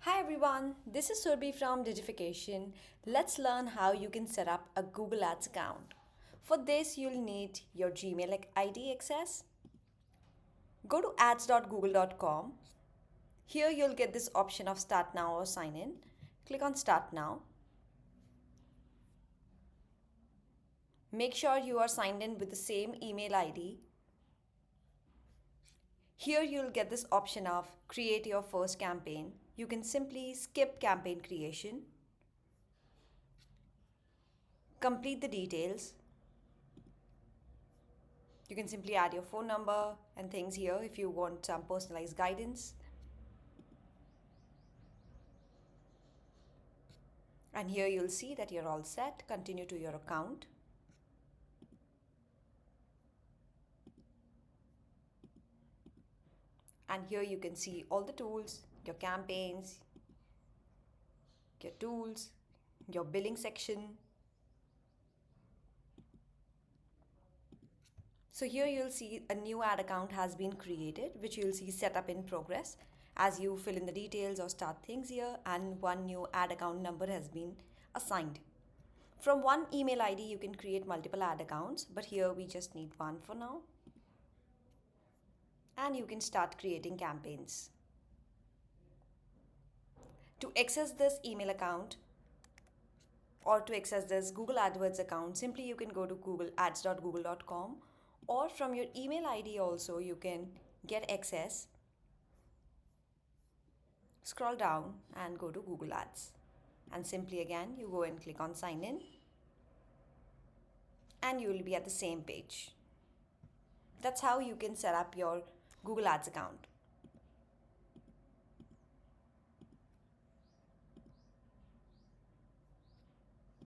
Hi everyone, this is Surbi from Digification. Let's learn how you can set up a Google Ads account. For this, you'll need your Gmail ID access. Go to ads.google.com. Here you'll get this option of Start Now or Sign In. Click on Start Now. Make sure you are signed in with the same email ID. Here you'll get this option of Create Your First Campaign. You can simply skip campaign creation. Complete the details. You can simply add your phone number and things here if you want some personalized guidance. And here you'll see that you're all set. Continue to your account. And here you can see all the tools, your campaigns, your tools, your billing section. So here you'll see a new ad account has been created, which you'll see set up in progress as you fill in the details or start things here, and one new ad account number has been assigned. From one email ID, you can create multiple ad accounts, but here we just need one for now. And you can start creating campaigns. To access this email account or to access this Google AdWords account, simply you can go to ads.google.com, or from your email ID also you can get access. Scroll down and go to Google Ads. And simply again you go and click on sign in and you will be at the same page. That's how you can set up your Google Ads account.